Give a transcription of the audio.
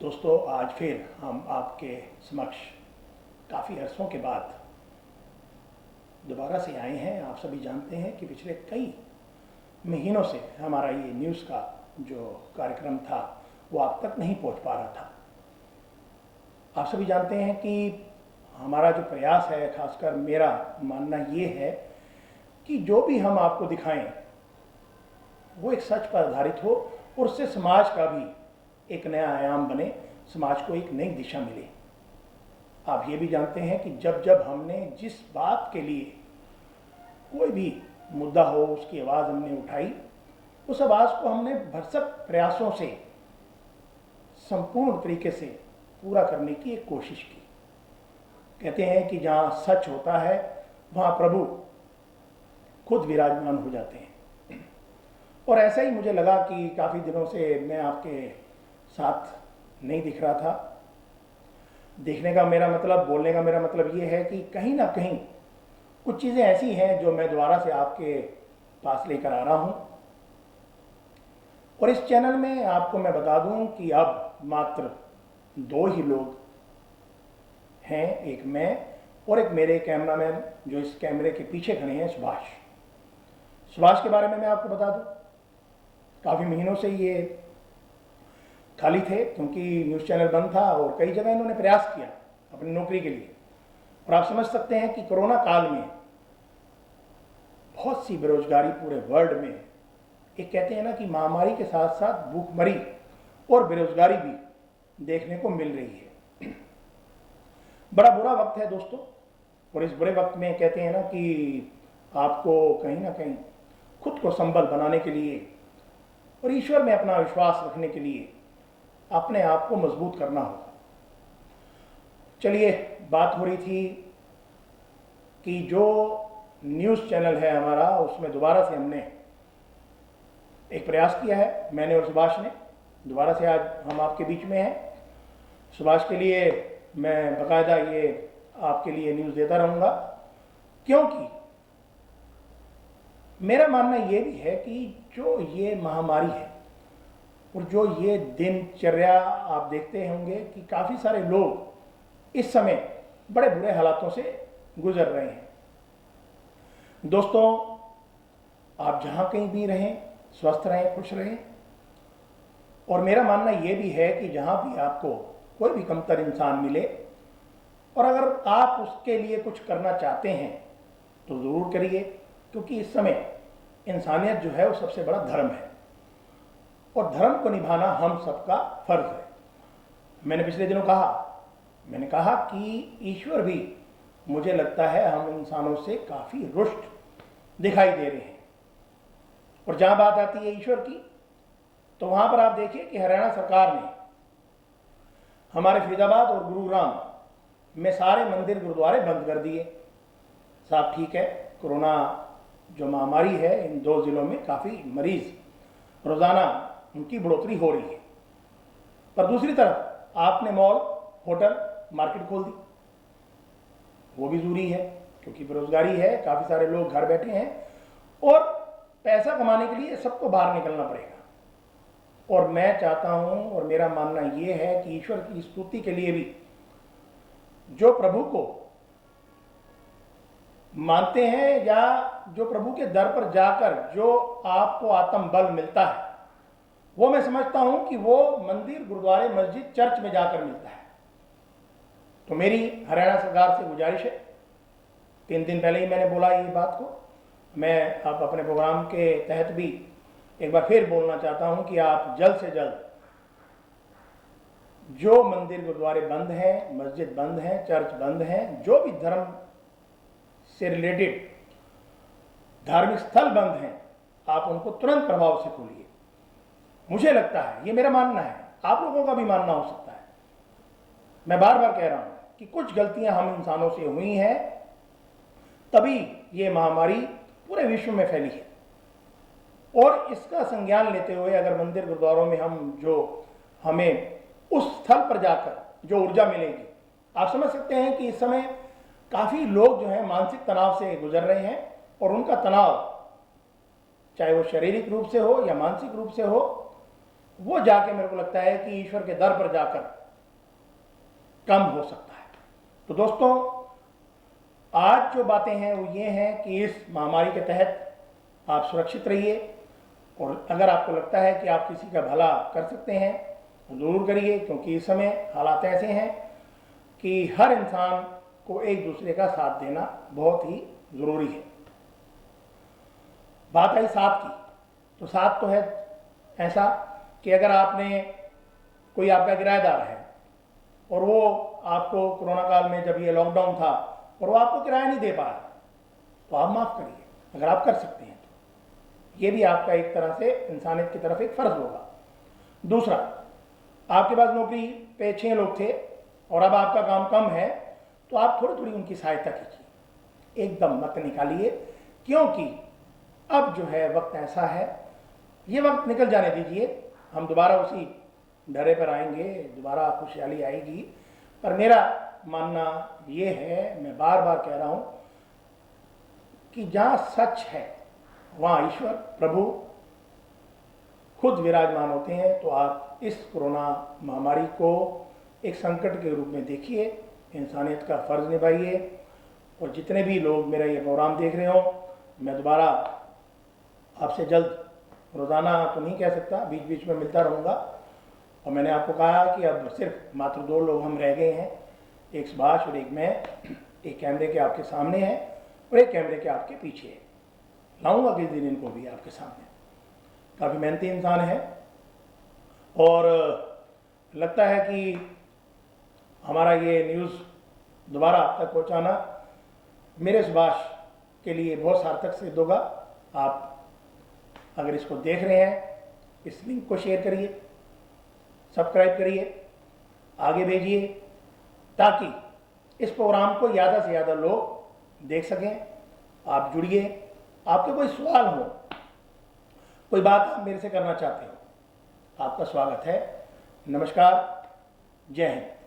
दोस्तों, आज फिर हम आपके समक्ष काफ़ी अरसों के बाद दोबारा से आए हैं। आप सभी जानते हैं कि पिछले कई महीनों से हमारा ये न्यूज़ का जो कार्यक्रम था वो आप तक नहीं पहुंच पा रहा था। आप सभी जानते हैं कि हमारा जो प्रयास है, खासकर मेरा मानना ये है कि जो भी हम आपको दिखाएं वो एक सच पर आधारित हो और उससे समाज का भी एक नया आयाम बने, समाज को एक नई दिशा मिले। आप ये भी जानते हैं कि जब जब हमने जिस बात के लिए कोई भी मुद्दा हो उसकी आवाज़ हमने उठाई, उस आवाज़ को हमने भरसक प्रयासों से संपूर्ण तरीके से पूरा करने की एक कोशिश की। कहते हैं कि जहाँ सच होता है वहाँ प्रभु खुद विराजमान हो जाते हैं। और ऐसा ही मुझे लगा कि काफ़ी दिनों से मैं आपके साथ नहीं दिख रहा था। देखने का मेरा मतलब, बोलने का मेरा मतलब ये है कि कहीं ना कहीं कुछ चीज़ें ऐसी हैं जो मैं दोबारा से आपके पास लेकर आ रहा हूँ। और इस चैनल में आपको मैं बता दूं कि अब मात्र दो ही लोग हैं, एक मैं और एक मेरे कैमरामैन जो इस कैमरे के पीछे खड़े हैं, सुभाष के बारे में मैं आपको बता दूं, काफ़ी महीनों से ये खाली थे क्योंकि न्यूज़ चैनल बंद था और कई जगह इन्होंने प्रयास किया अपनी नौकरी के लिए। और आप समझ सकते हैं कि कोरोना काल में बहुत सी बेरोजगारी पूरे वर्ल्ड में, एक कहते हैं ना कि महामारी के साथ साथ भूखमरी और बेरोजगारी भी देखने को मिल रही है। बड़ा बुरा वक्त है दोस्तों, और इस बुरे वक्त में कहते हैं ना कि आपको कहीं ना कहीं खुद को संबल बनाने के लिए और ईश्वर में अपना विश्वास रखने के लिए अपने आप को मजबूत करना होगा। चलिए, बात हो रही थी कि जो न्यूज़ चैनल है हमारा, उसमें दोबारा से हमने एक प्रयास किया है, मैंने और सुभाष ने। दोबारा से आज हम आपके बीच में हैं। सुभाष के लिए मैं बाकायदा ये आपके लिए न्यूज़ देता रहूँगा, क्योंकि मेरा मानना ये भी है कि जो ये महामारी है और जो ये दिनचर्या आप देखते होंगे कि काफ़ी सारे लोग इस समय बड़े बुरे हालातों से गुजर रहे हैं। दोस्तों, आप जहाँ कहीं भी रहें, स्वस्थ रहें, खुश रहें। और मेरा मानना ये भी है कि जहाँ भी आपको कोई भी कमतर इंसान मिले और अगर आप उसके लिए कुछ करना चाहते हैं तो ज़रूर करिए, क्योंकि इस समय इंसानियत जो है वो सबसे बड़ा धर्म है और धर्म को निभाना हम सबका फर्ज है। मैंने पिछले दिनों कहा कि ईश्वर भी, मुझे लगता है, हम इंसानों से काफ़ी रुष्ट दिखाई दे रहे हैं। और जहाँ बात आती है ईश्वर की, तो वहाँ पर आप देखिए कि हरियाणा सरकार ने हमारे फरीदाबाद और गुरुग्राम में सारे मंदिर गुरुद्वारे बंद कर दिए। साहब, ठीक है, कोरोना जो महामारी है, इन दो ज़िलों में काफ़ी मरीज रोज़ाना उनकी बढ़ोतरी हो रही है, पर दूसरी तरफ आपने मॉल, होटल, मार्केट खोल दी। वो भी ज़रूरी है क्योंकि बेरोजगारी है, काफ़ी सारे लोग घर बैठे हैं और पैसा कमाने के लिए सबको बाहर निकलना पड़ेगा। और मैं चाहता हूँ और मेरा मानना ये है कि ईश्वर की स्तुति के लिए भी जो प्रभु को मानते हैं या जो प्रभु के दर पर जाकर जो आपको आत्म बल मिलता है, वो मैं समझता हूं कि वो मंदिर, गुरुद्वारे, मस्जिद, चर्च में जाकर मिलता है। तो मेरी हरियाणा सरकार से गुजारिश है, 3 दिन पहले ही मैंने बोला ये बात को, मैं अब अपने प्रोग्राम के तहत भी एक बार फिर बोलना चाहता हूं कि आप जल्द से जल्द जो मंदिर गुरुद्वारे बंद हैं, मस्जिद बंद हैं, चर्च बंद हैं, जो भी धर्म से रिलेटेड धार्मिक स्थल बंद हैं, आप उनको तुरंत प्रभाव से खोलिए। मुझे लगता है, ये मेरा मानना है, आप लोगों का भी मानना हो सकता है। मैं बार बार कह रहा हूं कि कुछ गलतियां हम इंसानों से हुई हैं, तभी ये महामारी पूरे विश्व में फैली है। और इसका संज्ञान लेते हुए अगर मंदिर गुरुद्वारों में हमें उस स्थल पर जाकर जो ऊर्जा मिलेगी, आप समझ सकते हैं कि इस समय काफ़ी लोग जो हैं मानसिक तनाव से गुजर रहे हैं और उनका तनाव चाहे वो शारीरिक रूप से हो या मानसिक रूप से हो, वो जाके मेरे को लगता है कि ईश्वर के दर पर जाकर कम हो सकता है। तो दोस्तों, आज जो बातें हैं वो ये हैं कि इस महामारी के तहत आप सुरक्षित रहिए, और अगर आपको लगता है कि आप किसी का भला कर सकते हैं तो ज़रूर करिए, क्योंकि इस समय हालात ऐसे हैं कि हर इंसान को एक दूसरे का साथ देना बहुत ही ज़रूरी है। बात आई साथ की, तो साथ तो है ऐसा कि अगर आपने कोई आपका किराएदार है और वो आपको कोरोना काल में जब ये लॉकडाउन था और वो आपको किराया नहीं दे पा रहा, तो आप माफ़ करिए अगर आप कर सकते हैं तो। ये भी आपका एक तरह से इंसानियत की तरफ एक फ़र्ज होगा। दूसरा, आपके पास नौकरी पे 6 लोग थे और अब आपका काम कम है, तो आप थोड़ी थोड़ी उनकी सहायता कीजिए, एकदम मत निकालिए, क्योंकि अब जो है वक्त ऐसा है, ये वक्त निकल जाने दीजिए, हम दोबारा उसी ढरे पर आएंगे, दोबारा खुशहाली आएगी। पर मेरा मानना ये है, मैं बार बार कह रहा हूं कि जहां सच है वहां ईश्वर प्रभु खुद विराजमान होते हैं। तो आप इस कोरोना महामारी को एक संकट के रूप में देखिए, इंसानियत का फर्ज निभाइए, और जितने भी लोग मेरा ये प्रोग्राम देख रहे हो, मैं दोबारा आपसे जल्द, रोज़ाना तो नहीं कह सकता, बीच बीच में मिलता रहूँगा। और मैंने आपको कहा कि अब सिर्फ मात्र 2 लोग हम रह गए हैं, एक सुभाष और एक मैं, एक कैमरे के आपके सामने है और एक कैमरे के आपके पीछे है। लाऊंगा किस दिन इनको भी आपके सामने। काफ़ी मेहनती इंसान है और लगता है कि हमारा ये न्यूज़ दोबारा आप तक पहुँचाना मेरे सुभाष के लिए बहुत सार्थक सिद्ध होगा। आप अगर इसको देख रहे हैं, इस लिंक को शेयर करिए, सब्सक्राइब करिए, आगे भेजिए, ताकि इस प्रोग्राम को ज़्यादा से ज़्यादा लोग देख सकें। आप जुड़िए, आपके कोई सवाल हो, कोई बात आप मेरे से करना चाहते हो, आपका स्वागत है। नमस्कार, जय हिंद।